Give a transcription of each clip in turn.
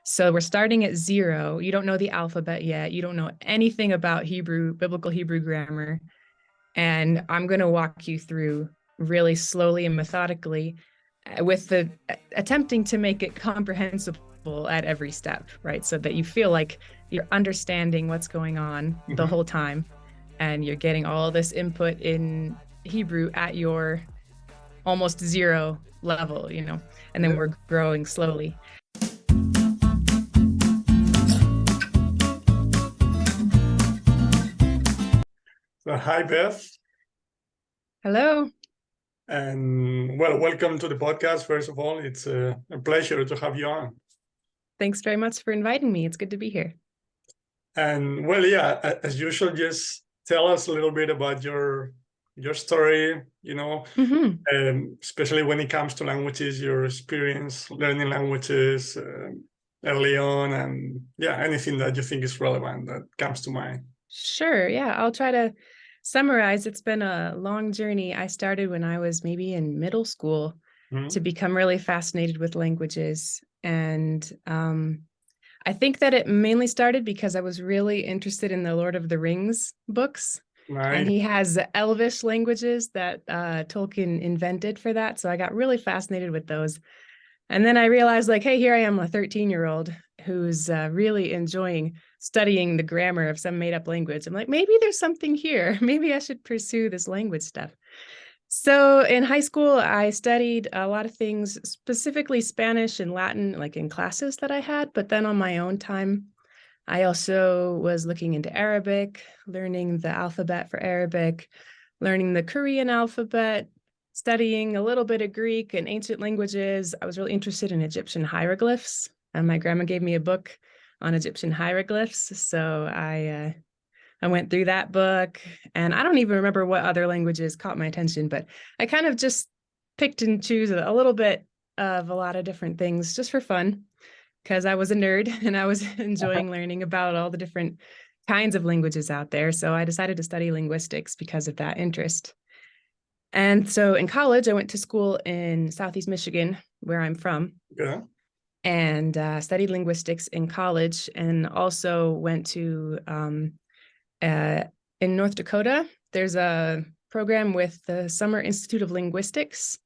So we're starting at zero. You don't know the alphabet yet. You don't know anything about Hebrew, biblical Hebrew grammar. And I'm going to walk you through really slowly and methodically with the attempting to make it comprehensible at every step, right? So that you feel like you're understanding what's going on the Mhm. whole time and you're getting all this input in Hebrew at your almost zero level, and then Yeah. we're growing slowly. So, hi, Beth, Hello. and welcome to the podcast. First of all, it's a pleasure to have you on. Thanks very much for inviting me. It's good to be here. And yeah, as usual, just tell us a little bit about your story. Hmm. Especially when it comes to languages, your experience learning languages early on, and yeah, anything that you think is relevant that comes to mind. Sure. Yeah, I'll try to summarize. It's been a long journey. I started when I was maybe in middle school to Mhm. become really fascinated with languages. And I think that it mainly started because I was really interested in the Lord of the Rings books. And Nice. he has Elvish languages that Tolkien invented for that. So I got really fascinated with those. And then I realized, like, hey, here I am, a 13-year-old who's really enjoying studying the grammar of some made up language. I'm like, maybe there's something here. Maybe I should pursue this language stuff. So in high school, I studied a lot of things, specifically Spanish and Latin, like in classes that I had. But then on my own time, I also was looking into Arabic, learning the alphabet for Arabic, learning the Korean alphabet, studying a little bit of Greek and ancient languages. I was really interested in Egyptian hieroglyphs, and my grandma gave me a book on Egyptian hieroglyphs. So I went through that book, and I don't even remember what other languages caught my attention, but I kind of just picked and choose a little bit of a lot of different things just for fun because I was a nerd and I was enjoying learning about all the different kinds of languages out there. So I decided to study linguistics because of that interest. And so in college, I went to school in Southeast Michigan, where I'm from, Yeah. and studied linguistics in college, and also went to uh, in North Dakota. There's a program with the Summer Institute of Linguistics,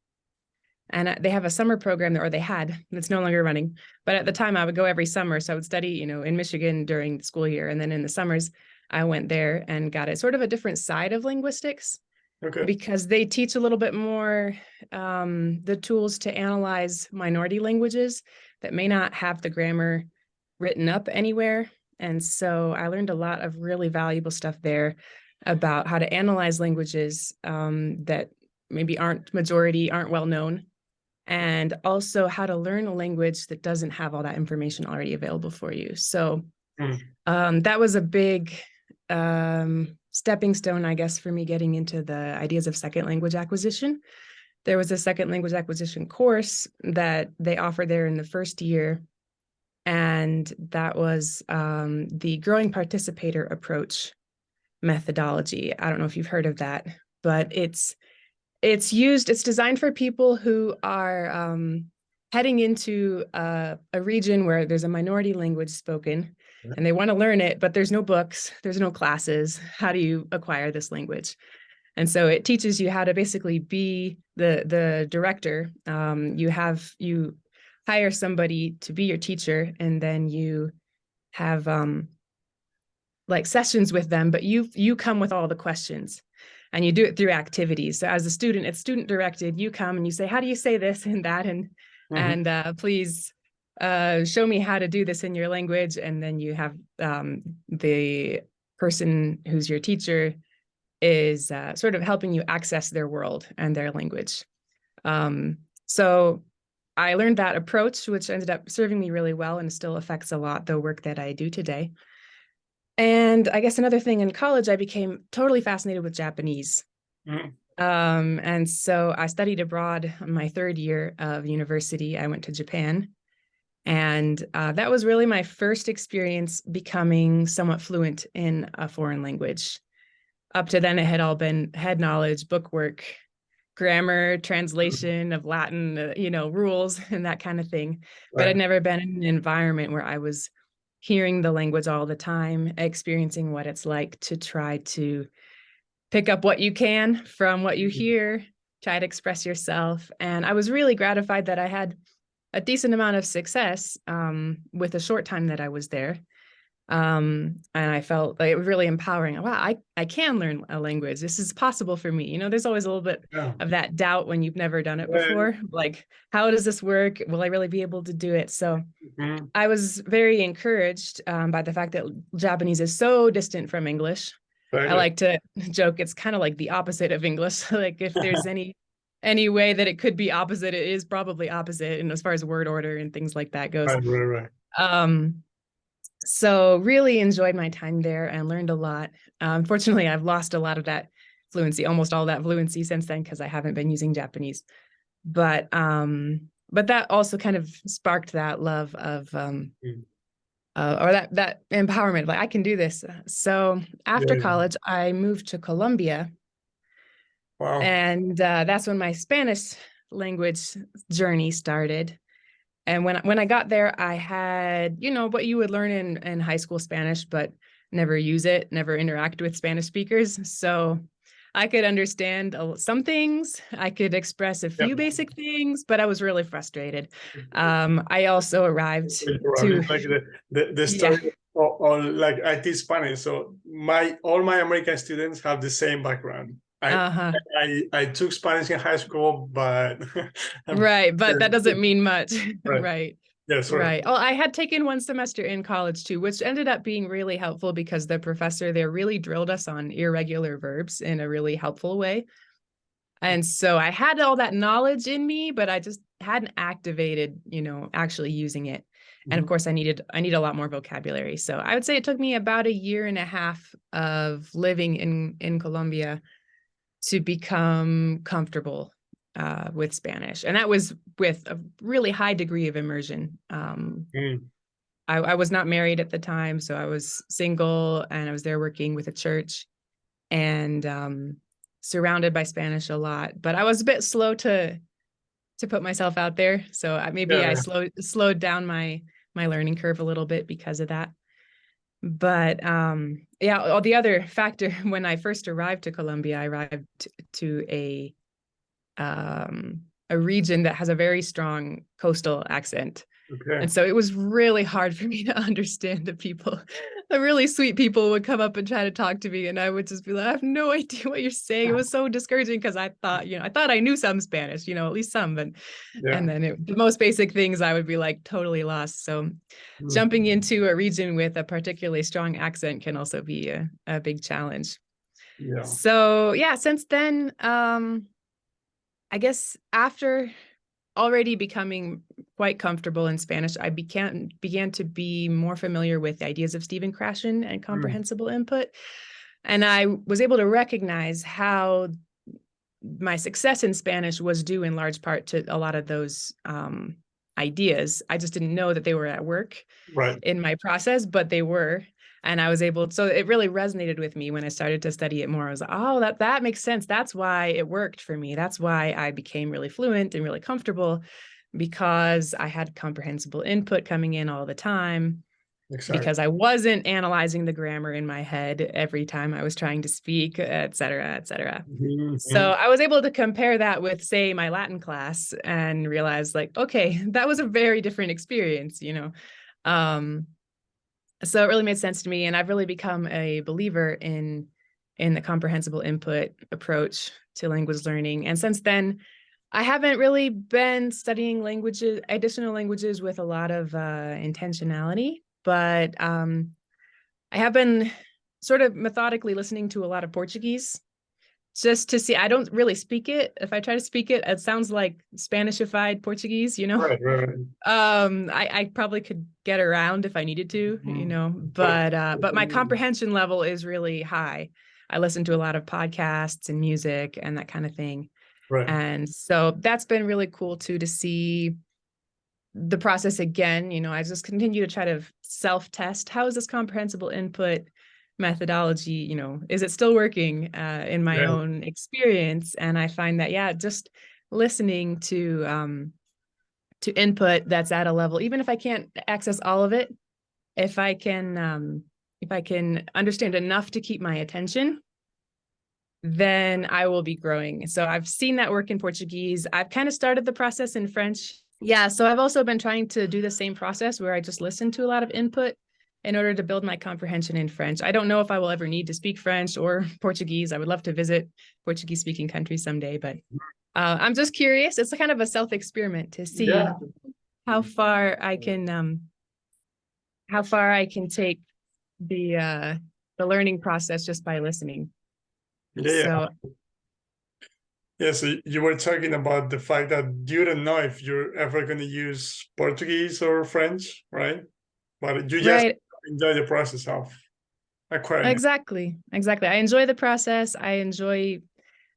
and they have a summer program there, or they had, it's no longer running. But at the time, I would go every summer. So I would study, in Michigan during the school year. And then in the summers, I went there and got it sort of a different side of linguistics Okay. because they teach a little bit more the tools to analyze minority languages that may not have the grammar written up anywhere. And so I learned a lot of really valuable stuff there about how to analyze languages that maybe aren't majority, aren't well known, and also how to learn a language that doesn't have all that information already available for you. So Mm. that was a big stepping stone, I guess, for me getting into the ideas of second language acquisition. There was a second language acquisition course that they offered there in the first year, and that was the growing participator approach methodology. I don't know if you've heard of that, but it's designed for people who are heading into a region where there's a minority language spoken and they want to learn it, but there's no books, there's no classes. How do you acquire this language? And so it teaches you how to basically be the director. You hire somebody to be your teacher, and then you have like sessions with them, but you come with all the questions, and you do it through activities. So as a student, it's student directed. You come and you say, how do you say this and that? And Mhm. and please show me how to do this in your language. And then you have the person who's your teacher is sort of helping you access their world and their language. So I learned that approach, which ended up serving me really well and still affects a lot the work that I do today. And I guess another thing, in college, I became totally fascinated with Japanese. Mhm. And so I studied abroad in my third year of university. I went to Japan. And that was really my first experience becoming somewhat fluent in a foreign language. Up to then, it had all been head knowledge, book work, grammar, translation of Latin, rules and that kind of thing. But I'd Right. never been in an environment where I was hearing the language all the time, experiencing what it's like to try to pick up what you can from what you hear, try to express yourself. And I was really gratified that I had a decent amount of success with the short time that I was there. And I felt like it was really empowering. Wow, I can learn a language. This is possible for me. There's always a little bit Yeah. of that doubt when you've never done it Yeah. before. Like, how does this work? Will I really be able to do it? So Mhm. I was very encouraged by the fact that Japanese is so distant from English. I Totally. like to joke it's kind of like the opposite of English. Like if there's any way that it could be opposite, it is probably opposite. And as far as word order and things like that goes. Right, right, right. Um, so really enjoyed my time there and learned a lot. Unfortunately, I've lost a lot of that fluency, almost all that fluency since then, because I haven't been using Japanese. But that also kind of sparked that love of or that empowerment, like I can do this. So after Yeah. college, I moved to Colombia, Wow. and that's when my Spanish language journey started. And when I got there, I had, what you would learn in high school Spanish, but never use it, never interact with Spanish speakers. So I could understand some things. I could express a Yeah. few basic things, but I was really frustrated. I also arrived Probably to, it's like the yeah, story or like I teach Spanish, so all my American students have the same background. uh-huh. I took Spanish in high school, but Right, but that doesn't mean much. right. Right. Yeah, sorry. Right. Oh, I had taken one semester in college too, which ended up being really helpful because the professor there really drilled us on irregular verbs in a really helpful way. And so I had all that knowledge in me, but I just hadn't activated, actually using it. And of Mhm. course, I need a lot more vocabulary. So I would say it took me about a year and a half of living in Colombia to become comfortable with Spanish. And that was with a really high degree of immersion. Mm. I was not married at the time, so I was single and I was there working with a church and surrounded by Spanish a lot. But I was a bit slow to put myself out there, so maybe Yeah, I yeah. slowed down my learning curve a little bit because of that. But yeah, the other factor when I first arrived to Colombia, I arrived to a region that has a very strong coastal accent. Okay. And so it was really hard for me to understand the people. The really sweet people would come up and try to talk to me, and I would just be like, I have no idea what you're saying. It was so discouraging because I thought I knew some Spanish, at least some, but Yeah. and then the most basic things I would be like totally lost. So Mm. jumping into a region with a particularly strong accent can also be a big challenge. Yeah. So yeah, since then, I guess after already becoming quite comfortable in Spanish, I began to be more familiar with the ideas of Stephen Krashen and Mm. comprehensible input. And I was able to recognize how my success in Spanish was due in large part to a lot of those ideas. I just didn't know that they were at work Right. in my process, but they were. And I was able, so it really resonated with me when I started to study it more. I was like, oh, that makes sense. That's why it worked for me. That's why I became really fluent and really comfortable, because I had comprehensible input coming in all the time, Exactly. because I wasn't analyzing the grammar in my head every time I was trying to speak, et cetera, et cetera. So Mhm. I was able to compare that with, say, my Latin class and realize, like, okay, that was a very different experience. Um, so it really made sense to me, and I've really become a believer in the comprehensible input approach to language learning. And since then, I haven't really been studying additional languages with a lot of intentionality, but I have been sort of methodically listening to a lot of Portuguese just to see. I don't really speak it. If I try to speak it, it sounds like Spanishified Portuguese. Right, right, right. I probably could get around if I needed to, Mm. but my comprehension level is really high. I listen to a lot of podcasts and music and that kind of thing. Right. And so that's been really cool too, to see the process again. I just continue to try to self-test. How is this comprehensible input methodology, is it still working in my Yeah. own experience? And I find that, yeah, just listening to input that's at a level, even if I can't access all of it, if I can understand enough to keep my attention, then I will be growing. So I've seen that work in Portuguese. I've kind of started the process in French. Yeah, so I've also been trying to do the same process where I just listen to a lot of input in order to build my comprehension in French. I don't know if I will ever need to speak French or Portuguese. I would love to visit Portuguese speaking countries someday, but I'm just curious. It's kind of a self-experiment to see Yeah. how far I can take the learning process just by listening. Yeah. So Yeah, so you were talking about the fact that you don't know if you're ever going to use Portuguese or French, right? But you just right, enjoy the process of acquiring it. exactly. I enjoy the process. I enjoy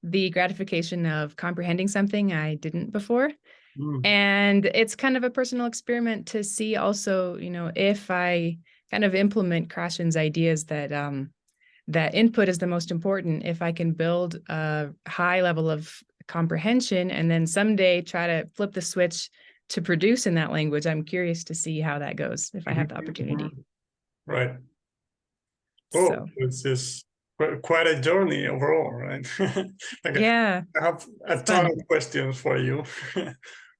the gratification of comprehending something I didn't before. Mm, And it's kind of a personal experiment to see also, if I kind of implement Krashen's ideas that input is the most important, if I can build a high level of comprehension and then someday try to flip the switch to produce in that language, I'm curious to see how that goes if I have the opportunity. right. Oh, So, it's just quite a journey overall, right? Like yeah, I have a it's ton fun. of questions for you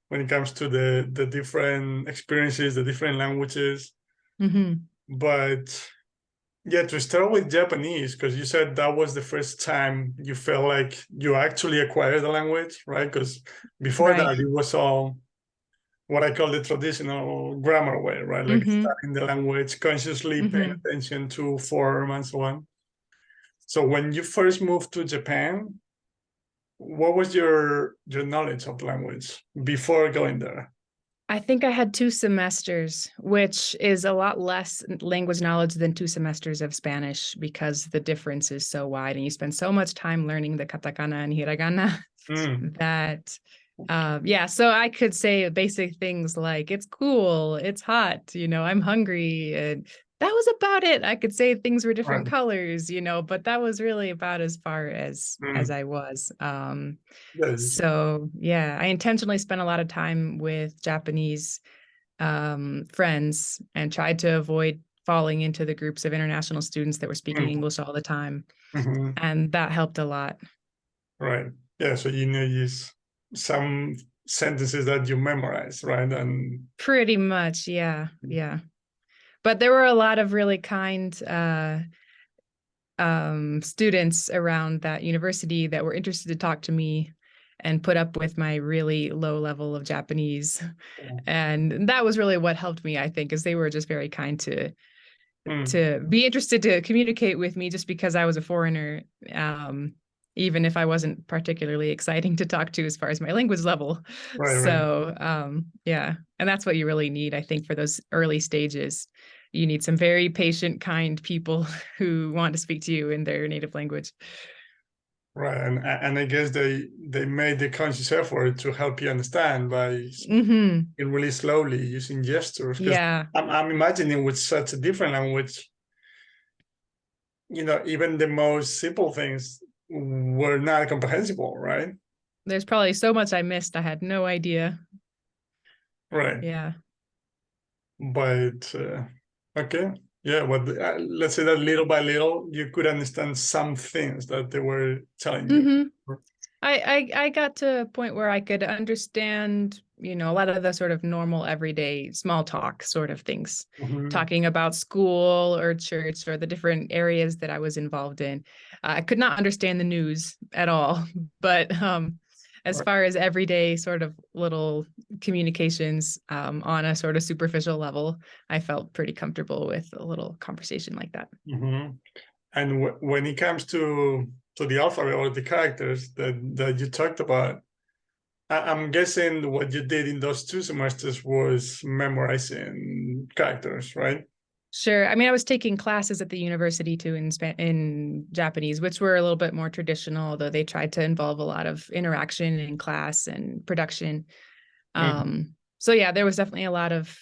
when it comes to the different experiences, the different languages. Hmm. But yeah, to start with Japanese, because you said that was the first time you felt like you actually acquired the language, right? Because before Right. that, it was all what I call the traditional grammar way, right? Like Hmm. studying the language, consciously paying Hmm. attention to form and so on. So when you first moved to Japan, what was your knowledge of language before going there? I think I had 2 semesters, which is a lot less language knowledge than 2 semesters of Spanish because the difference is so wide and you spend so much time learning the katakana and hiragana Mm, that, yeah, so I could say basic things like it's cool, it's hot, I'm hungry. And that was about it. I could say things were different right. colors, but that was really about as far as Mm, I was. yes. So yeah, I intentionally spent a lot of time with Japanese friends and tried to avoid falling into the groups of international students that were speaking Mm, English all the time. mhm, And that helped a lot. right. Yeah. So you know, use some sentences that you memorize, right? And Pretty much, yeah, yeah. But there were a lot of really kind students around that university that were interested to talk to me and put up with my really low level of Japanese. And that was really what helped me, I think, is they were just very kind mm, to be interested to communicate with me just because I was a foreigner, even if I wasn't particularly exciting to talk to as far as my language level. right, right, So, yeah, and that's what you really need, I think, for those early stages. You need some very patient, kind people who want to speak to you in their native language. right. And I guess they made the conscious effort to help you understand by Hmm. speaking really slowly using gestures. Because Yeah, I'm imagining with such a different language, even the most simple things were not comprehensible, right? there's probably so much I missed. I had no idea. Right. Yeah. But okay, yeah. But let's say that little by little, you could understand some things that they were telling you. Hmm. I got to a point where I could understand, a lot of the sort of normal everyday small talk sort of things, Mhm. talking about school or church or the different areas that I was involved in. I could not understand the news at all, but as Right. far as everyday sort of little communications on a sort of superficial level, I felt pretty comfortable with a little conversation like that. Mhm. And when it comes to the alphabet or the characters that you talked about, I'm guessing what you did in those 2 semesters was memorizing characters, right? Sure. I mean, I was taking classes at the university too in Japanese, which were a little bit more traditional, although they tried to involve a lot of interaction in class and production. Mm. So yeah, there was definitely a lot of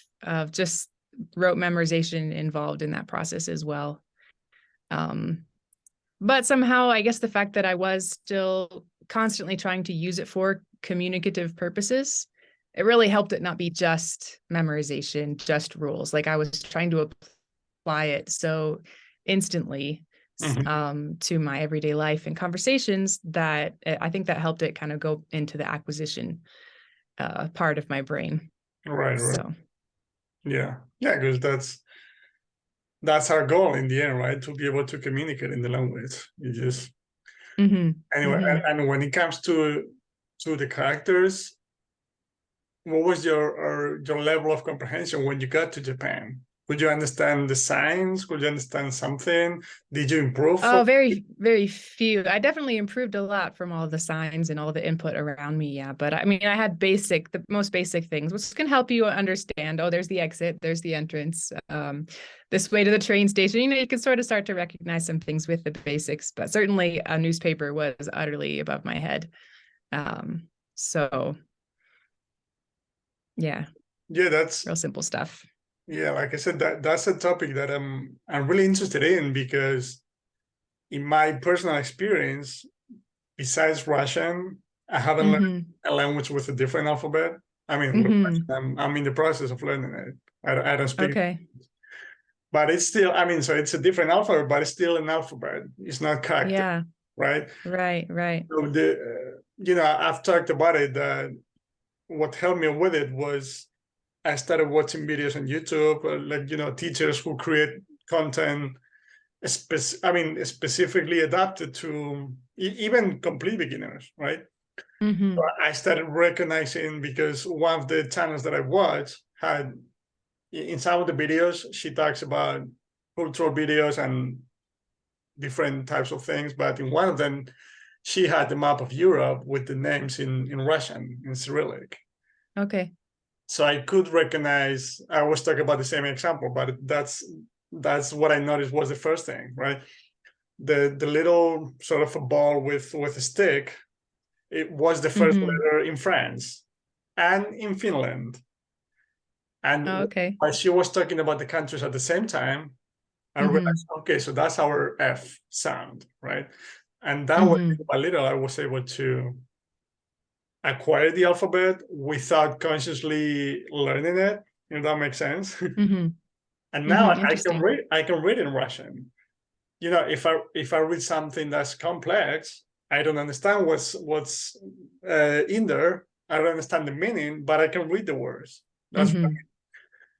just rote memorization involved in that process as well. But somehow, I guess the fact that I was still constantly trying to use it for communicative purposes, it really helped it not be just memorization, just rules. Like I was trying to apply it so instantly Mhm. to my everyday life and conversations that I think that helped it kind of go into the acquisition part of my brain. Right, right. So, Yeah. Yeah, because that's our goal in the end, right? To be able to communicate in the language. You just anyway, mhm. and when it comes to the characters, what was your level of comprehension when you got to Japan? Could you understand the signs? Could you understand something? Did you improve from Oh, very, very few. I definitely improved a lot from all the signs and all the input around me. Yeah. But I mean, I had the most basic things, which can help you understand. Oh, there's the exit, there's the entrance, this way to the train station. You can sort of start to recognize some things with the basics, but certainly a newspaper was utterly above my head. So yeah, Yeah, that's real simple stuff. yeah, like I said, that's a topic that I'm really interested in because in my personal experience, besides Russian, I haven't learned Mm-hmm. a language with a different alphabet. I mean, with Russian, Mm-hmm. I'm in the process of learning it. I don't speak, Okay. but it's still, I mean, so it's a different alphabet, but it's still an alphabet. It's not character, Yeah. right? Right. Right. So I've talked about it that what helped me with it was I started watching videos on YouTube, like teachers who create content, specifically adapted to even complete beginners, right? So Mm-hmm. I started recognizing because one of the channels that I watched had in some of the videos she talks about cultural videos and different types of things, but in one of them she had the map of Europe with the names in Russian in Cyrillic. Okay. So I could recognize. I was talking about the same example, but that's what I noticed was the first thing, right? The little sort of a ball with a stick. It was the first Mm-hmm. letter in France and in Finland. Oh, And okay. while she was talking about the countries at the same time, I Mm-hmm. realized, okay, so that's our F sound, right? And that way, Mm-hmm. little by little, I was able to acquire the alphabet without consciously learning it, if that makes sense. Mm-hmm. And now Mm-hmm. Interesting. I can read in Russian. If I read something that's complex, I don't understand what's in there. I don't understand the meaning, but I can read the words. That's Mm-hmm.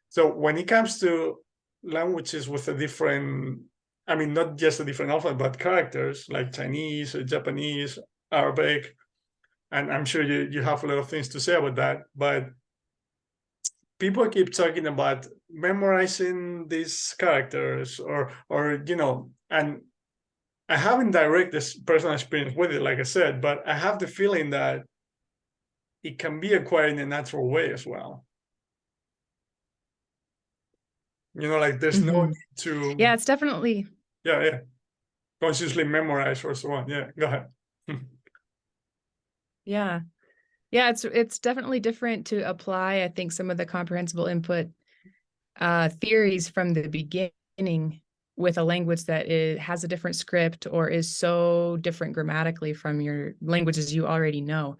so when it comes to languages with a different, I mean, not just a different alphabet, but characters like Chinese, or Japanese, Arabic, and I'm sure you have a lot of things to say about that. But people keep talking about memorizing these characters and I haven't direct this personal experience with it, like I said, but I have the feeling that it can be acquired in a natural way as well. Like there's no Mm-hmm. need to, Yeah, it's definitely, yeah, yeah, consciously memorize or so on. Yeah, go ahead. yeah. Yeah, it's definitely different to apply, I think, some of the comprehensible input theories from the beginning with a language that has a different script or is so different grammatically from your languages you already know.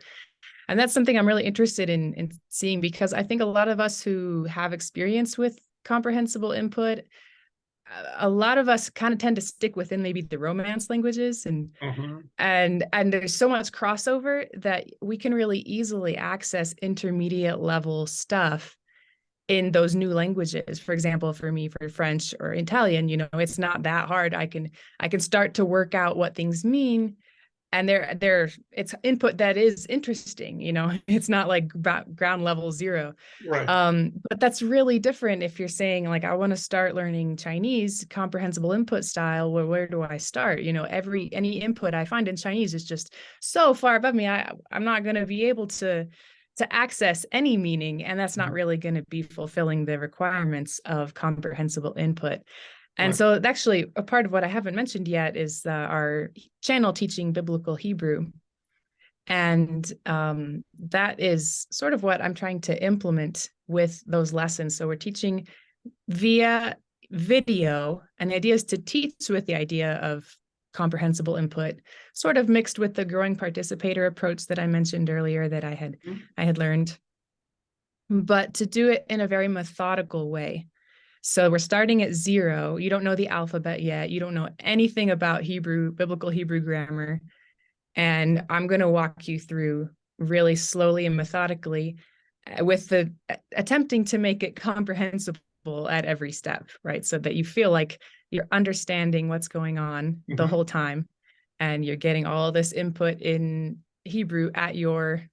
And that's something I'm really interested in seeing because I think a lot of us who have experience with comprehensible input, a lot of us kind of tend to stick within maybe the Romance languages Mhm. and there's so much crossover that we can really easily access intermediate level stuff in those new languages. For example, for me, for French or Italian, it's not that hard. I can start to work out what things mean, and it's input that is interesting. It's not like ground level zero. Right. But that's really different if you're saying like, I want to start learning Chinese comprehensible input style. Where do I start? Any input I find in Chinese is just so far above me. I'm not going to be able to access any meaning, and that's not Mhm. really going to be fulfilling the requirements of comprehensible input. And Right. so actually a part of what I haven't mentioned yet is our channel teaching biblical Hebrew. And that is sort of what I'm trying to implement with those lessons. So we're teaching via video, and the idea is to teach with the idea of comprehensible input, sort of mixed with the growing participator approach that I mentioned earlier that I had learned, but to do it in a very methodical way. So we're starting at 0. You don't know the alphabet yet. You don't know anything about Hebrew, biblical Hebrew grammar. And I'm going to walk you through really slowly and methodically with the attempting to make it comprehensible at every step, right? So that you feel like you're understanding what's going on the whole time, and you're getting all this input in Hebrew at your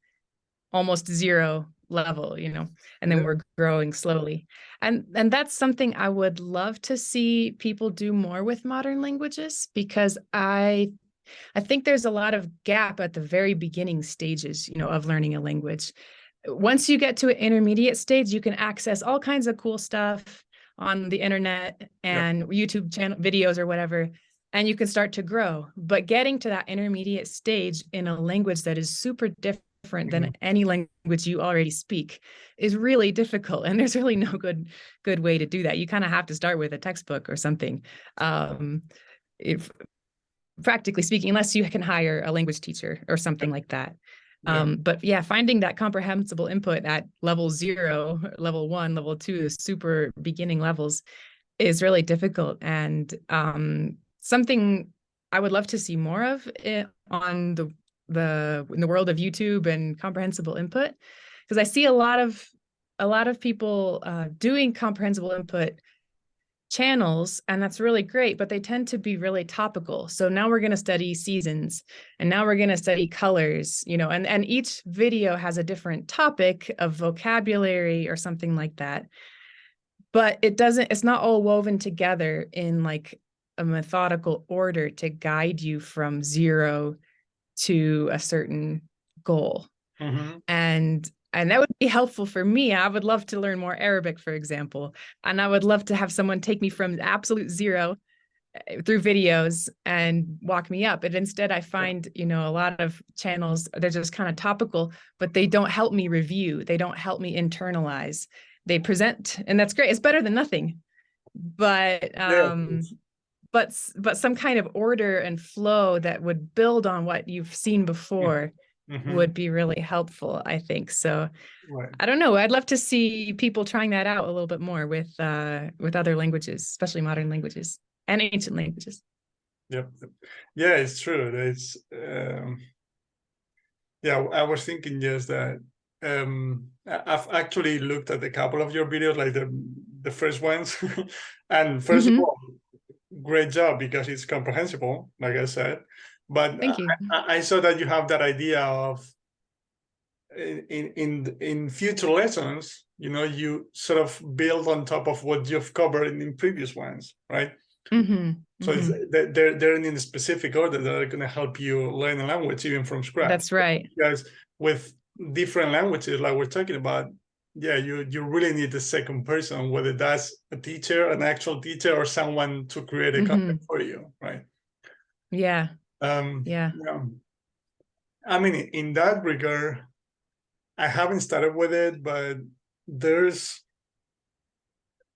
almost 0 level, you know, and then we're growing slowly. And that's something I would love to see people do more with modern languages, because I think there's a lot of gap at the very beginning stages, you know, of learning a language. Once you get to an intermediate stage, you can access all kinds of cool stuff on the internet and YouTube channel videos or whatever, and you can start to grow. But getting to that intermediate stage in a language that is super different than any language you already speak is really difficult. And there's really no good way to do that. You kind of have to start with a textbook or something. If practically speaking, unless you can hire a language teacher or something like that. But yeah, finding that comprehensible input at level 0, level 1, level 2, the super beginning levels is really difficult, and something I would love to see more of on in the world of YouTube and comprehensible input, because I see a lot of people doing comprehensible input channels, and that's really great, but they tend to be really topical. So now we're going to study seasons, and now we're going to study colors, you know, and each video has a different topic of vocabulary or something like that. But it's not all woven together in like a methodical order to guide you from 0 to a certain goal. And that would be helpful for me. I would love to learn more Arabic, for example. And I would love to have someone take me from absolute 0 through videos and walk me up. But instead, I find, you know, a lot of channels, they're just kind of topical, but they don't help me review. They don't help me internalize. They present, and that's great. It's better than nothing. But but some kind of order and flow that would build on what you've seen before would be really helpful, I think. So I don't know. I'd love to see people trying that out a little bit more with other languages, especially modern languages and ancient languages. Yeah, it's true. It's I was thinking just that I've actually looked at a couple of your videos, like the first ones, and first of all, great job, because it's comprehensible, like I said. But thank you. I saw that you have that idea of in future lessons, you know, you sort of build on top of what you've covered in previous ones, right? So they're in a specific order that are going to help you learn a language even from scratch. That's right. Because with different languages, like we're talking about, you really need a second person, whether that's a teacher, an actual teacher, or someone to create a content for you, right? Yeah. I mean, in that regard, I haven't started with it, but there's,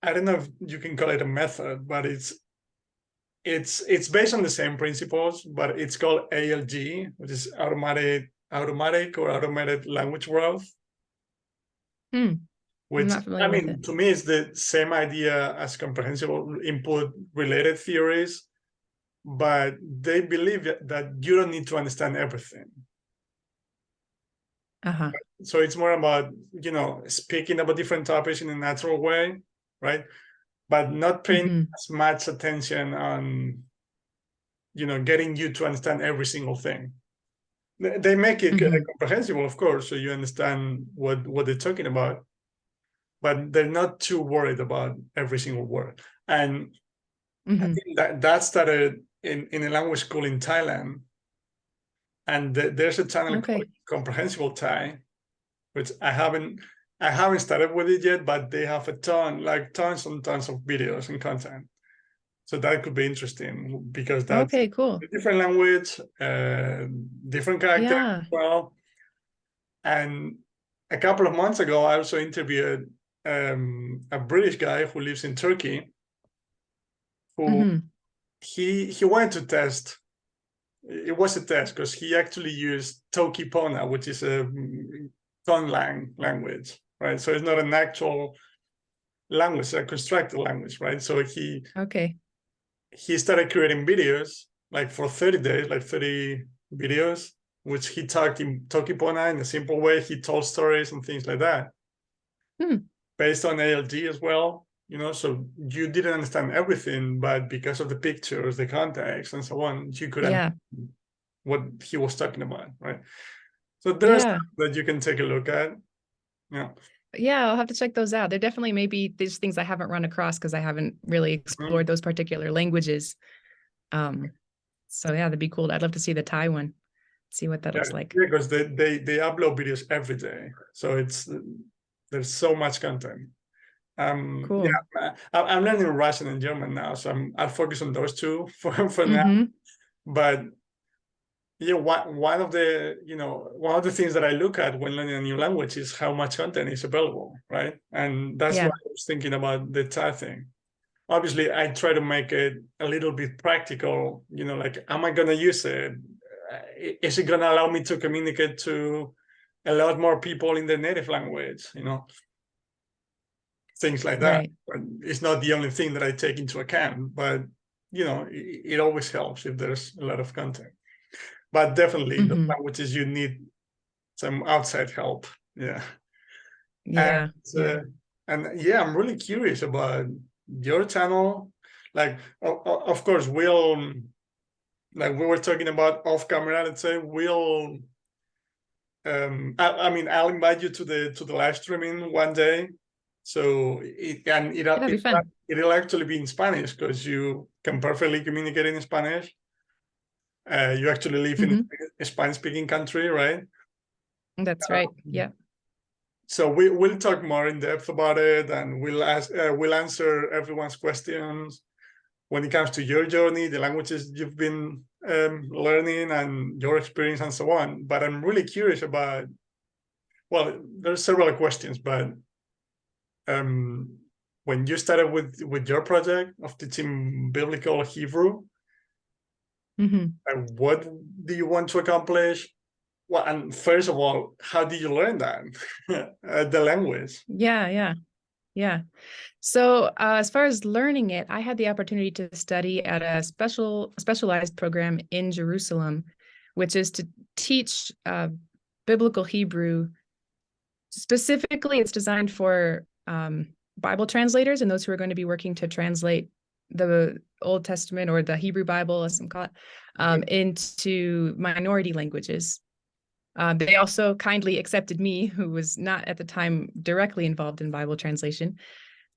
I don't know if you can call it a method, but it's based on the same principles, but it's called ALG, which is automatic or automated language growth. Which, I mean, to me, it's the same idea as comprehensible input related theories, but they believe that you don't need to understand everything. So it's more about, you know, speaking about different topics in a natural way, right? But not paying as much attention on, you know, getting you to understand every single thing. They make it comprehensible, of course, so you understand what they're talking about, but they're not too worried about every single word. And I think that started in a language school in Thailand. And there's a channel called Comprehensible Thai, which I haven't started with it yet, but they have tons and tons of videos and content. So that could be interesting, because that's cool. a different language, different character as well. And a couple of months ago, I also interviewed a British guy who lives in Turkey, who he wanted to test. It was a test because he actually used Tokipona, which is a tongue language, right? So it's not an actual language, a constructed language, right? So he started creating videos like for 30 days, like 30 videos, which he talked in Tokipona in a simple way. He told stories and things like that, based on ALD as well. You know, so you didn't understand everything, but because of the pictures, the context, and so on, you could understand what he was talking about, right? So there's stuff that you can take a look at. Yeah, I'll have to check those out. There definitely may be these things I haven't run across because I haven't really explored those particular languages. So yeah, that'd be cool. I'd love to see the Thai one, see what that looks like. Yeah, because they upload videos every day, so there's so much content. Cool. Yeah, I'm learning Russian and German now, so I'll focus on those two for now. But yeah, one of the things that I look at when learning a new language is how much content is available, right? And that's why I was thinking about the Thai thing. Obviously, I try to make it a little bit practical. You know, like, am I gonna use it? Is it gonna allow me to communicate to a lot more people in their native language? You know, things like that. But it's not the only thing that I take into account, but you know, it always helps if there's a lot of content. But definitely the languages, you need some outside help. Yeah. And yeah, I'm really curious about your channel. Like, of course, like we were talking about off camera, let's say, I'll invite you to the live streaming one day. So it'll actually be in Spanish because you can perfectly communicate in Spanish. You actually live in a Spanish-speaking country, right? That's right. Yeah. So we'll talk more in depth about it, and we'll answer everyone's questions when it comes to your journey, the languages you've been learning, and your experience, and so on. But I'm really curious about. Well, there's several questions, but when you started with your project of teaching biblical Hebrew, what do you want to accomplish? Well, and first of all, how did you learn that the language? Yeah. So as far as learning it, I had the opportunity to study at a specialized program in Jerusalem, which is to teach biblical Hebrew. Specifically, it's designed for Bible translators and those who are going to be working to translate the Old Testament or the Hebrew Bible, as some call it, into minority languages. They also kindly accepted me, who was not at the time directly involved in Bible translation.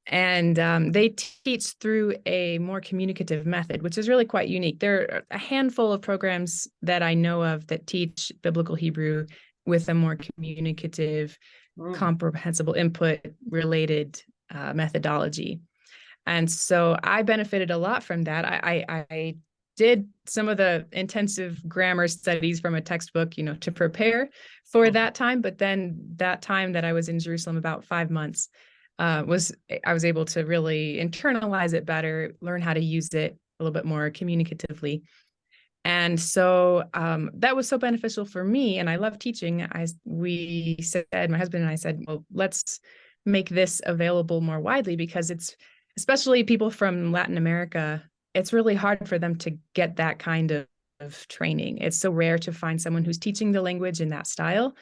And they teach through a more communicative method, which is really quite unique. There are a handful of programs that I know of that teach biblical Hebrew with a more communicative, comprehensible input related methodology. And so I benefited a lot from that. I did some of the intensive grammar studies from a textbook, you know, to prepare for that time. But then that time that I was in Jerusalem, about 5 months, I was able to really internalize it better, learn how to use it a little bit more communicatively. And so that was so beneficial for me. And I love teaching. My husband and I said, well, let's make this available more widely, because it's, especially people from Latin America, it's really hard for them to get that kind of training. It's so rare to find someone who's teaching the language in that style.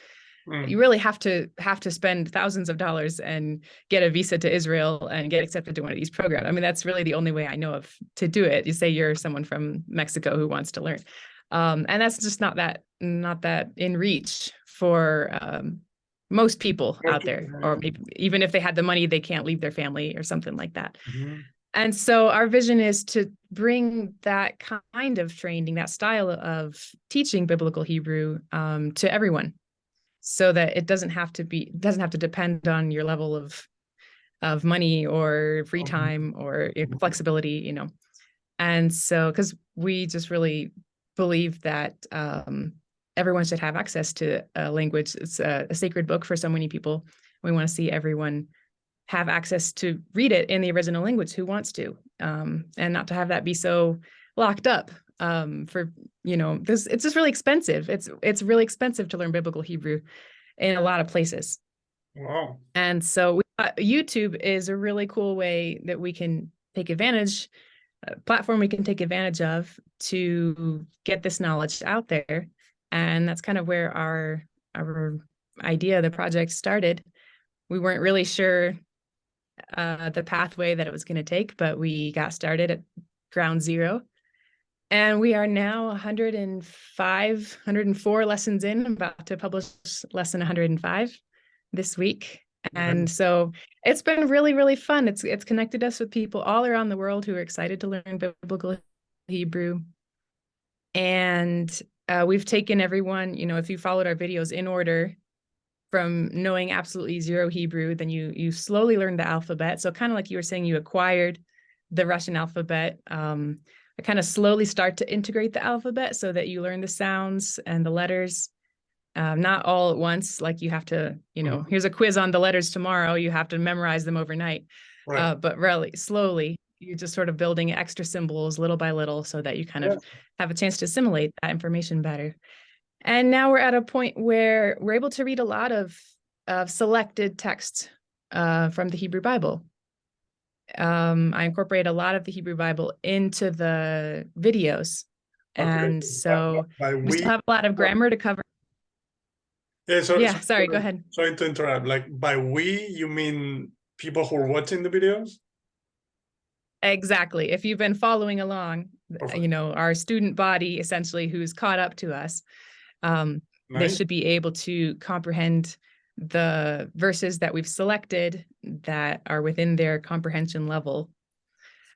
You really have to spend thousands of dollars and get a visa to Israel and get accepted to one of these programs. I mean, that's really the only way I know of to do it. You say you're someone from Mexico who wants to learn. And that's just not that in reach for most people out there, or maybe even if they had the money, they can't leave their family or something like that. And so our vision is to bring that kind of training, that style of teaching biblical Hebrew to everyone, so that it doesn't have to depend on your level of money or free time or flexibility, you know. And so, because we just really believe that everyone should have access to a language. It's a sacred book for so many people. We want to see everyone have access to read it in the original language who wants to, and not to have that be so locked up. For, you know, this, it's just really expensive. It's really expensive to learn biblical Hebrew in a lot of places. Wow. And so YouTube is a really cool way that we can take advantage, a platform we can take advantage of to get this knowledge out there. And that's kind of where our idea, the project started. We weren't really sure the pathway that it was going to take, but we got started at ground zero. And we are now 105, 104 lessons in, about to publish lesson 105 this week. And so it's been really, really fun. It's connected us with people all around the world who are excited to learn biblical Hebrew. And we've taken everyone, you know, if you followed our videos in order from knowing absolutely zero Hebrew, then you slowly learn the alphabet. So kind of like you were saying, you acquired the Russian alphabet. I kind of slowly start to integrate the alphabet so that you learn the sounds and the letters, not all at once. Like you have to, you know, here's a quiz on the letters tomorrow. You have to memorize them overnight. Right. But really slowly, you're just sort of building extra symbols little by little so that you kind of have a chance to assimilate that information better. And now we're at a point where we're able to read a lot of selected texts from the Hebrew Bible. I incorporate a lot of the Hebrew Bible into the videos. Okay. And so we still have a lot of grammar to cover. Yeah, sorry, go ahead. Sorry to interrupt. Like by we, you mean people who are watching the videos? Exactly. If you've been following along, you know, our student body essentially who's caught up to us, they should be able to comprehend the verses that we've selected that are within their comprehension level.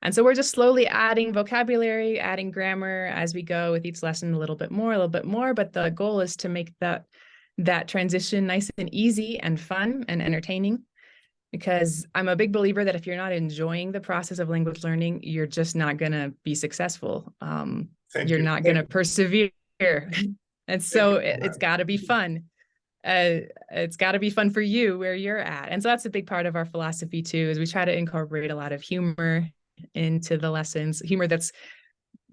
And so we're just slowly adding vocabulary, adding grammar as we go with each lesson a little bit more, but the goal is to make that transition nice and easy and fun and entertaining, because I'm a big believer that if you're not enjoying the process of language learning, you're just not going to be successful. You're not going to persevere. And so it's got to be fun. It's got to be fun for you where you're at. And so that's a big part of our philosophy too, is we try to incorporate a lot of humor into the lessons, humor that's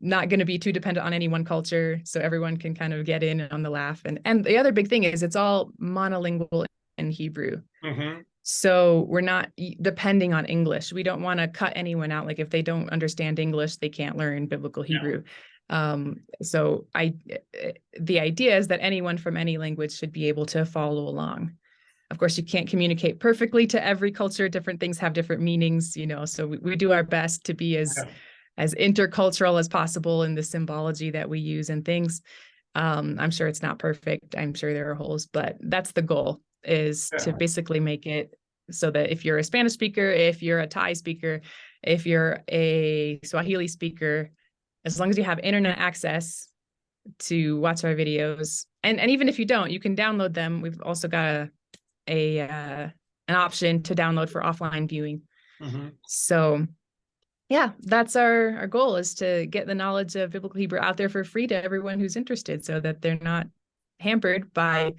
not going to be too dependent on any one culture. So everyone can kind of get in on the laugh. And the other big thing is it's all monolingual in Hebrew. So we're not depending on English. We don't want to cut anyone out. Like if they don't understand English, they can't learn biblical Hebrew. So the idea is that anyone from any language should be able to follow along. Of course, you can't communicate perfectly to every culture. Different things have different meanings, you know, so we do our best to be as intercultural as possible in the symbology that we use and things. I'm sure it's not perfect. I'm sure there are holes, but that's the goal, is to basically make it so that if you're a Spanish speaker, if you're a Thai speaker, if you're a Swahili speaker, as long as you have internet access to watch our videos, and even if you don't, you can download them. We've also got an option to download for offline viewing. So yeah, that's our goal, is to get the knowledge of biblical Hebrew out there for free to everyone who's interested, so that they're not hampered by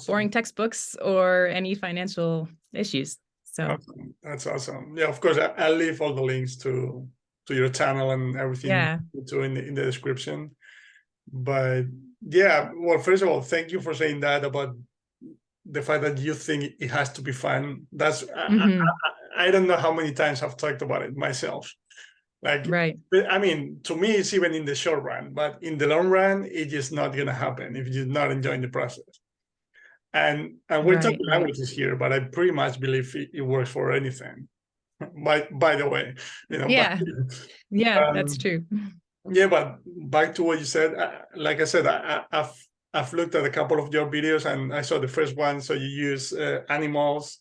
boring textbooks or any financial issues. So that's awesome. Yeah, of course, I'll leave all the links to your channel and everything in the description. But yeah, well, first of all, thank you for saying that about the fact that you think it has to be fun. That's I don't know how many times I've talked about it myself. Like, I mean, to me, it's even in the short run, but in the long run, it's just not going to happen if you're not enjoying the process. And we're talking languages here, but I pretty much believe it works for anything. By the way, you know. That's true. Yeah, but back to what you said. Like I said, I've looked at a couple of your videos, and I saw the first one. So you use animals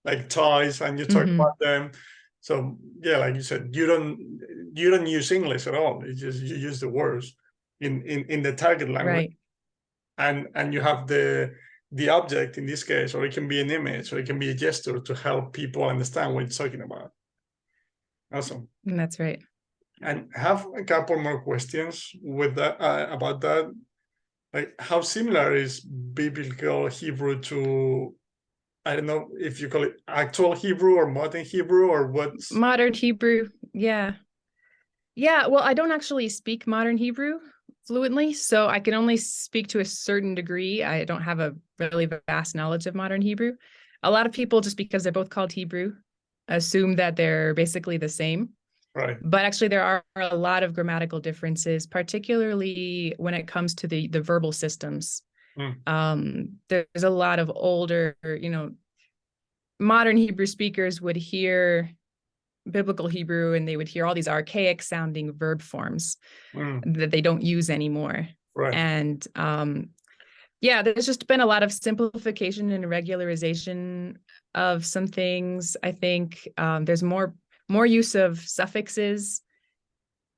like toys, and you talk about them. So yeah, like you said, you don't use English at all. It's just you use the words in the target language, and you have the object in this case, or it can be an image, or it can be a gesture to help people understand what you're talking about. Awesome. That's right. And I have a couple more questions with that about that. Like, how similar is biblical Hebrew to I don't know if you call it actual Hebrew or modern Hebrew or what's. Modern Hebrew. Yeah. Yeah. Well, I don't actually speak modern Hebrew fluently, so I can only speak to a certain degree. I don't have a really vast knowledge of modern Hebrew. A lot of people, just because they're both called Hebrew, assume that they're basically the same. Right. But actually, there are a lot of grammatical differences, particularly when it comes to the verbal systems. There's a lot of older, modern Hebrew speakers would hear biblical Hebrew and they would hear all these archaic sounding verb forms that they don't use anymore. Right. And yeah, there's just been a lot of simplification and regularization of some things. I think there's more use of suffixes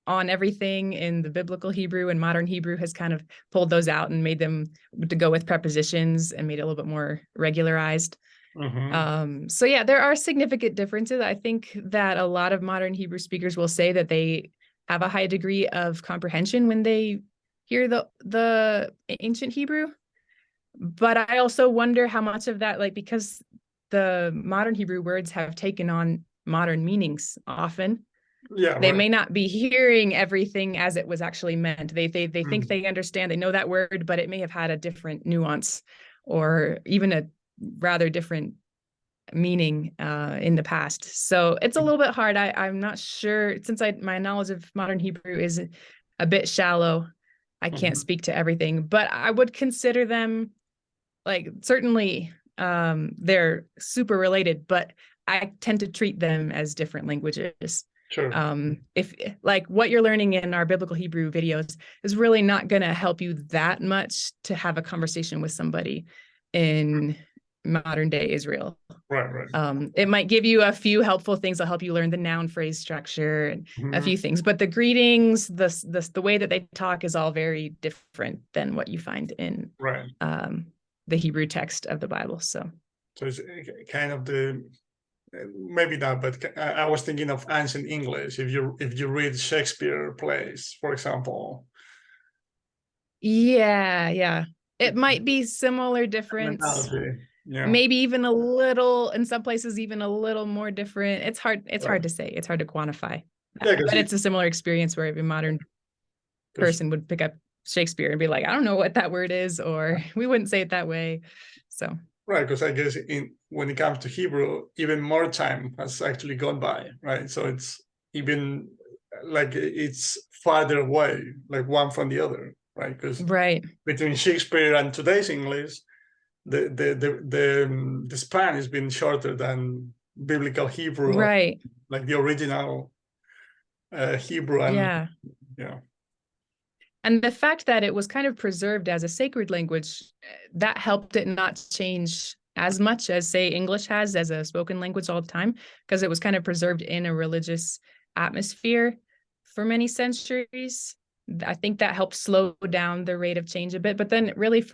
on everything in the biblical Hebrew, and modern Hebrew has kind of pulled those out and made them to go with prepositions and made it a little bit more regularized. So yeah, there are significant differences. I think that a lot of modern Hebrew speakers will say that they have a high degree of comprehension when they hear the ancient Hebrew. But I also wonder how much of that, like, because the modern Hebrew words have taken on modern meanings often, Yeah. they Right. may not be hearing everything as it was actually meant. They think they understand, they know that word, but it may have had a different nuance or even a rather different meaning in the past. So it's a little bit hard. I'm not sure, since my knowledge of modern Hebrew is a bit shallow, I can't speak to everything, but I would consider them, like, certainly they're super related, but I tend to treat them as different languages. Sure. If, like, what you're learning in our biblical Hebrew videos is really not going to help you that much to have a conversation with somebody in modern day Israel. Right. Right. It might give you a few helpful things that'll help you learn the noun phrase structure and a few things, but the greetings, the way that they talk is all very different than what you find in Right. the Hebrew text of the Bible. So it's kind of maybe not, but I was thinking of ancient English. If you read Shakespeare plays, for example. yeah, it might be similar difference, Yeah. maybe even a little, in some places even a little more different. It's hard to say, it's hard to quantify, Yeah, but it's a similar experience where a modern person would pick up Shakespeare and be like, I don't know what that word is, or we wouldn't say it that way. So right, because I guess when it comes to Hebrew, even more time has actually gone by, right? So it's even like it's farther away, like one from the other, right? Because right, between Shakespeare and today's English, the span has been shorter than biblical Hebrew, right, like the original Hebrew, and yeah. yeah, And the fact that it was kind of preserved as a sacred language, that helped it not change as much as, say, English has as a spoken language all the time, because it was kind of preserved in a religious atmosphere for many centuries. I think that helped slow down the rate of change a bit. But then really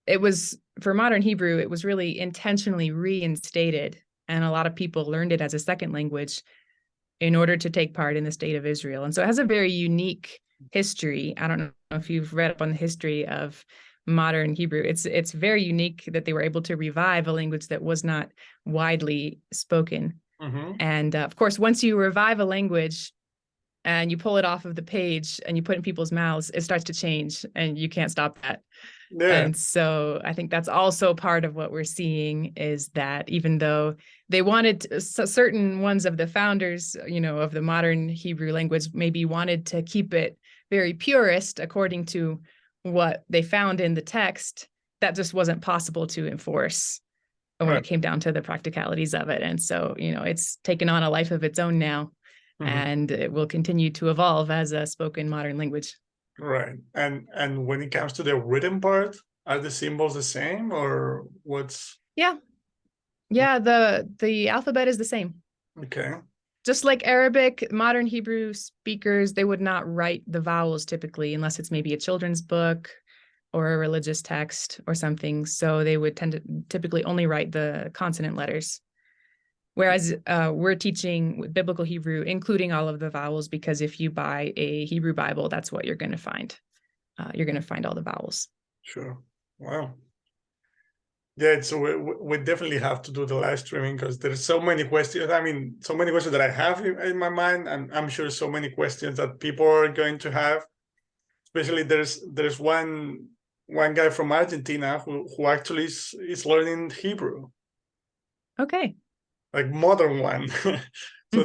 it was, for modern Hebrew, it was really intentionally reinstated. And a lot of people learned it as a second language in order to take part in the state of Israel. And so it has a very unique history. I don't know if you've read up on the history of modern Hebrew. It's very unique that they were able to revive a language that was not widely spoken. And of course, once you revive a language and you pull it off of the page and you put it in people's mouths, it starts to change and you can't stop that. yeah, And so I think that's also part of what we're seeing, is that even though they wanted certain ones of the founders, of the modern Hebrew language, maybe wanted to keep it very purist according to what they found in the text, that just wasn't possible to enforce when right. it came down to the practicalities of it. And so, it's taken on a life of its own now, and it will continue to evolve as a spoken modern language. Right. And when it comes to the written part, are the symbols the same or what's Yeah, the alphabet is the same. okay? Just like Arabic, modern Hebrew speakers, they would not write the vowels typically unless it's maybe a children's book or a religious text or something. So they would tend to typically only write the consonant letters. Whereas we're teaching biblical Hebrew, including all of the vowels, because if you buy a Hebrew Bible, that's what you're going to find. You're going to find all the vowels. Sure. Wow. Yeah, so we definitely have to do the live streaming because there's so many questions. I mean, so many questions that I have in my mind, and I'm sure so many questions that people are going to have. Especially there's one guy from Argentina who actually is learning Hebrew, Okay. like modern one. So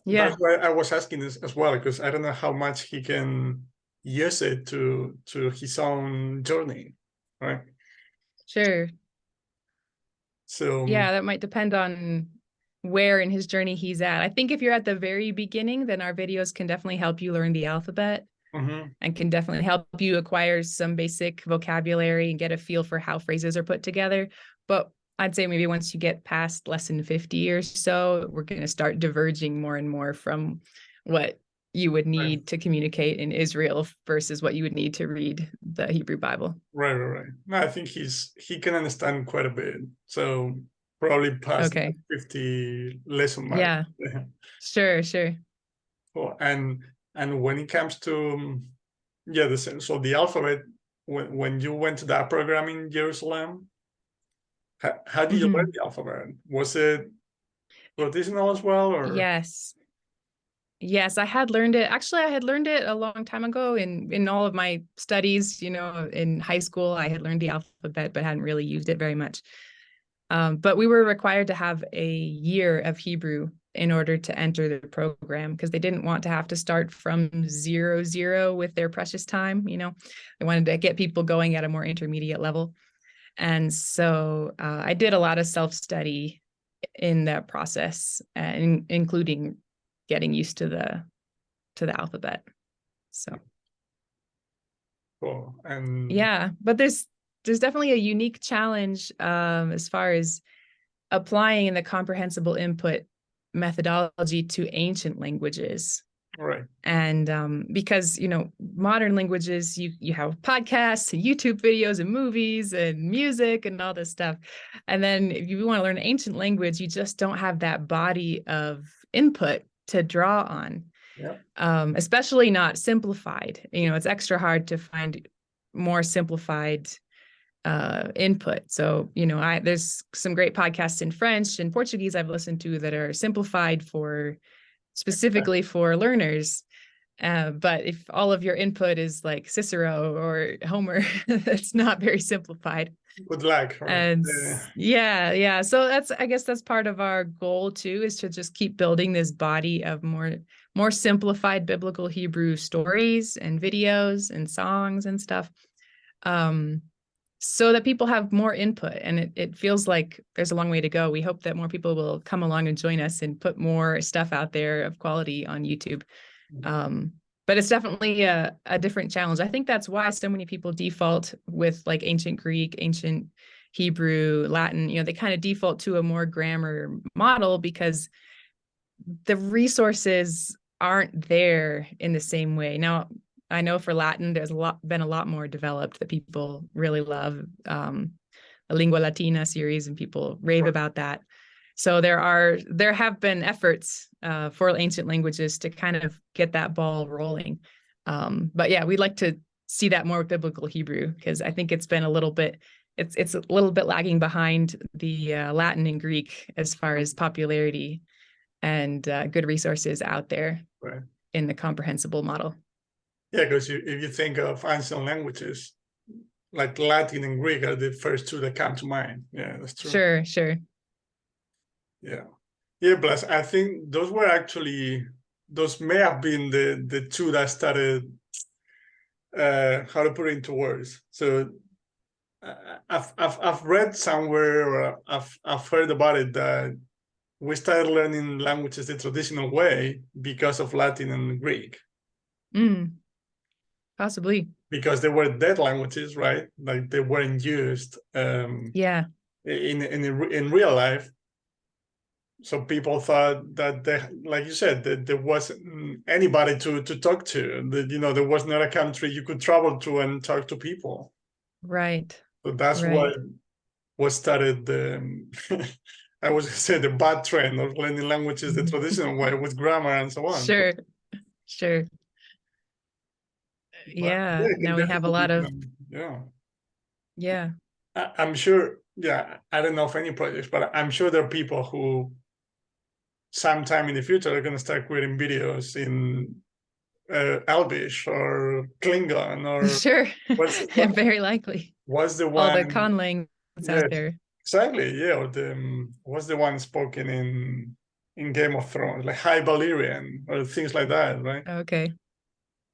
Yeah, that's why I was asking this as well, because I don't know how much he can use it to his own journey, right? sure. So Yeah, that might depend on where in his journey he's at. I think if you're at the very beginning, then our videos can definitely help you learn the alphabet mhm, and can definitely help you acquire some basic vocabulary and get a feel for how phrases are put together. But I'd say maybe once you get past lesson 50 or so, we're going to start diverging more and more from what you would right, need to communicate in Israel versus what you would need to read the Hebrew Bible. right. No, I think he can understand quite a bit. So probably past the Okay. 50 lesson mark. Yeah, sure. Cool. And when it comes to yeah, so the alphabet, when you went to that program in Jerusalem, how did you learn Mhm. the alphabet? Was it traditional as well, or Yes. Yes, I had learned it. Actually, I had learned it a long time ago in all of my studies, in high school, I had learned the alphabet, but hadn't really used it very much. But we were required to have a year of Hebrew in order to enter the program because they didn't want to have to start from 0, 0 with their precious time. They wanted to get people going at a more intermediate level. And so I did a lot of self-study in that process, including getting used to the alphabet. So cool. And yeah, but there's definitely a unique challenge as far as applying the comprehensible input methodology to ancient languages. right, And because modern languages, you have podcasts and YouTube videos and movies and music and all this stuff, and then if you want to learn an ancient language, you just don't have that body of input to draw on, yeah, especially not simplified. It's extra hard to find more simplified input. So, there's some great podcasts in French and Portuguese I've listened to that are simplified specifically for learners. But if all of your input is like Cicero or Homer, it's not very simplified. good luck, right? And yeah. So I guess that's part of our goal too, is to just keep building this body of more simplified biblical Hebrew stories and videos and songs and stuff. So that people have more input, and it feels like there's a long way to go. We hope that more people will come along and join us and put more stuff out there of quality on YouTube. But it's definitely a different challenge. I think that's why so many people default with like ancient Greek, ancient Hebrew, Latin, they kind of default to a more grammar model because the resources aren't there in the same way. Now, I know for Latin, there's been a lot more developed that people really love. The Lingua Latina series, and people rave about that. So there have been efforts for ancient languages to kind of get that ball rolling. But yeah, we'd like to see that more with biblical Hebrew, because I think it's been a little bit lagging behind the Latin and Greek as far as popularity and good resources out there Right. in the comprehensible model. Yeah, because if you think of ancient languages, like Latin and Greek are the first two that come to mind. Yeah, that's true. Sure. Yeah. Yeah, plus I think those may have been the two that started how to put it into words. So I've read somewhere, or I've heard about it, that we started learning languages the traditional way because of Latin and Greek. Possibly. Because they were dead languages, right? Like they weren't used Yeah. in real life. So people thought that like you said, that there wasn't anybody to talk to. That there was not a country you could travel to and talk to people. Right. So that's what started the I was gonna say the bad trend of learning languages the traditional way with grammar and so on. Sure. But yeah, Yeah. it can Now we have a definitely lot of become, yeah. yeah. I'm sure yeah, I don't know of any projects, but I'm sure there are people who sometime in the future are going to start creating videos in Elvish or Klingon or Sure. Yeah, what very likely. was the All the one? conlangs Yes, out there. exactly. Yeah, or the what's the one spoken in Game of Thrones, like High Valyrian or things like that, right? Okay.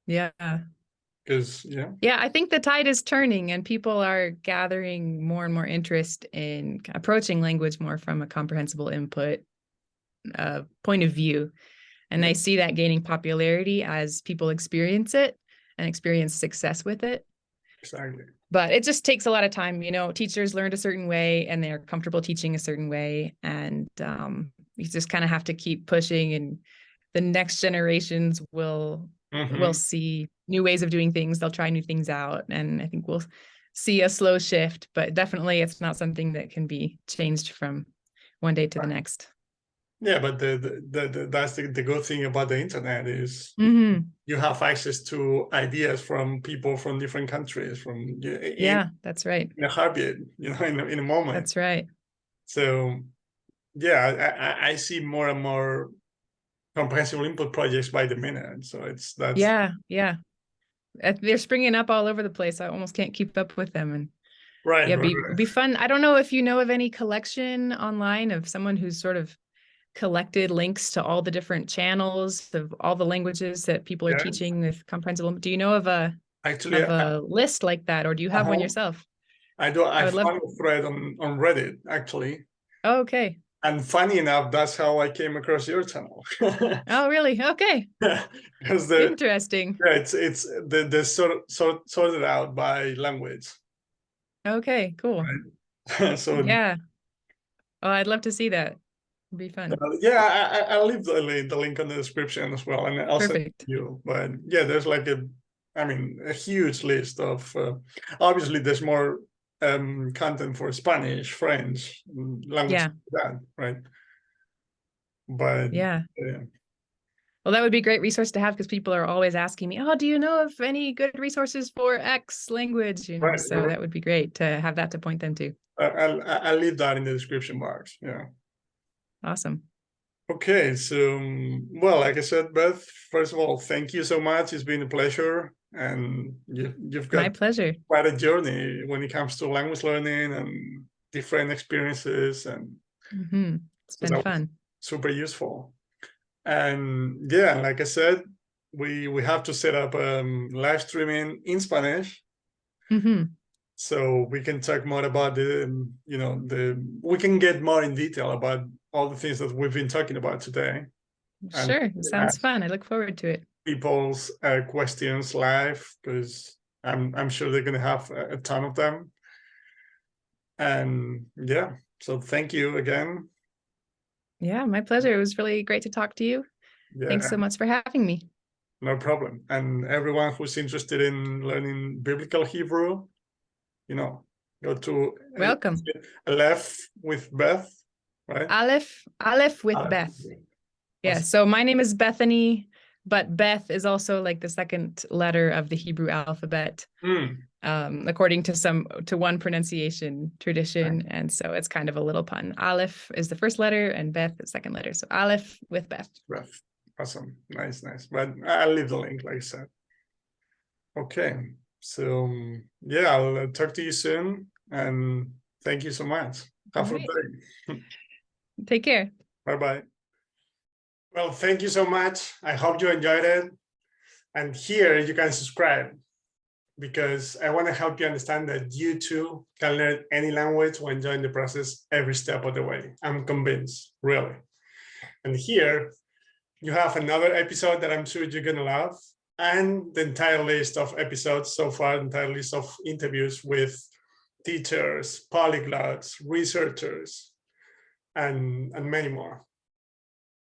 Yeah. Because yeah, Yeah, I think the tide is turning and people are gathering more and more interest in approaching language more from a comprehensible input point of view. And yeah, I see that gaining popularity as people experience it and experience success with it. exactly. But it just takes a lot of time. Teachers learned a certain way and they're comfortable teaching a certain way. And you just kind of have to keep pushing, and the next generations will Mm-hmm. see new ways of doing things. They'll try new things out. And I think we'll see a slow shift, but definitely it's not something that can be changed from one day to the next. Yeah, but that's the good thing about the internet is Mm-hmm. you have access to ideas from people from different countries Yeah, that's right. in a heartbeat, in a moment. That's right. So yeah, I see more and more comprehensible input projects by the minute. So that's Yeah, yeah. They're springing up all over the place. I almost can't keep up with them. And right, yeah, right, be fun. I don't know if you know of any collection online of someone who's sort of collected links to all the different channels of all the languages that people are yeah. teaching with comprehensible. Do you know of a Actually, list like that, or do you have one yourself? I do. I I would love. found a thread on Reddit actually, Oh, okay. and funny enough, that's how I came across your channel. Oh, really? Okay. Because Interesting. it's the sorted out by language. Okay, cool. Right? So Yeah. Oh, I'd love to see that. It'd be fun. yeah, I'll leave the link on the description as well, and I'll send it Perfect. to you. But yeah, there's like a huge list of. Obviously, there's more content for Spanish, French, language Yeah. like that, right? But Yeah. yeah, Well, that would be a great resource to have because people are always asking me, "Oh, do you know of any good resources for X language?" right. So that would be great to have that to point them to. I'll leave that in the description box. Yeah. Awesome. Okay, so well, like I said, Beth, first of all, thank you so much. It's been a pleasure, and you've My got pleasure. quite a journey when it comes to language learning and different experiences, and Mm-hmm. It's so been that was fun. super useful. And yeah, like I said, we have to set up live streaming in Spanish Mm-hmm. so we can talk more about we can get more in detail about all the things that we've been talking about today and Sure. It sounds ask fun. I look forward to it. people's questions live because I'm sure they're going to have a ton of them. And yeah, so thank you again. Yeah, my pleasure. It was really great to talk to you. Thanks Yeah, so much for having me. no problem. And everyone who's interested in learning biblical Hebrew, go to Welcome. Aleph with Beth, right? Aleph with Aleph. Beth. Yeah. So my name is Bethany, but Beth is also like the second letter of the Hebrew alphabet, according to one pronunciation tradition. And so it's kind of a little pun. Aleph is the first letter and Beth the second letter. So Aleph with Beth. Beth. Awesome. Nice. But I'll leave the link, like I said. Okay. So yeah, I'll talk to you soon. And thank you so much. Have a good day. Take care. Bye-bye. Well, thank you so much. I hope you enjoyed it. And here you can subscribe because I want to help you understand that you too can learn any language when enjoying the process every step of the way. I'm convinced, really. And here you have another episode that I'm sure you're going to love, and the entire list of episodes so far, the entire list of interviews with teachers, polyglots, researchers, and many more.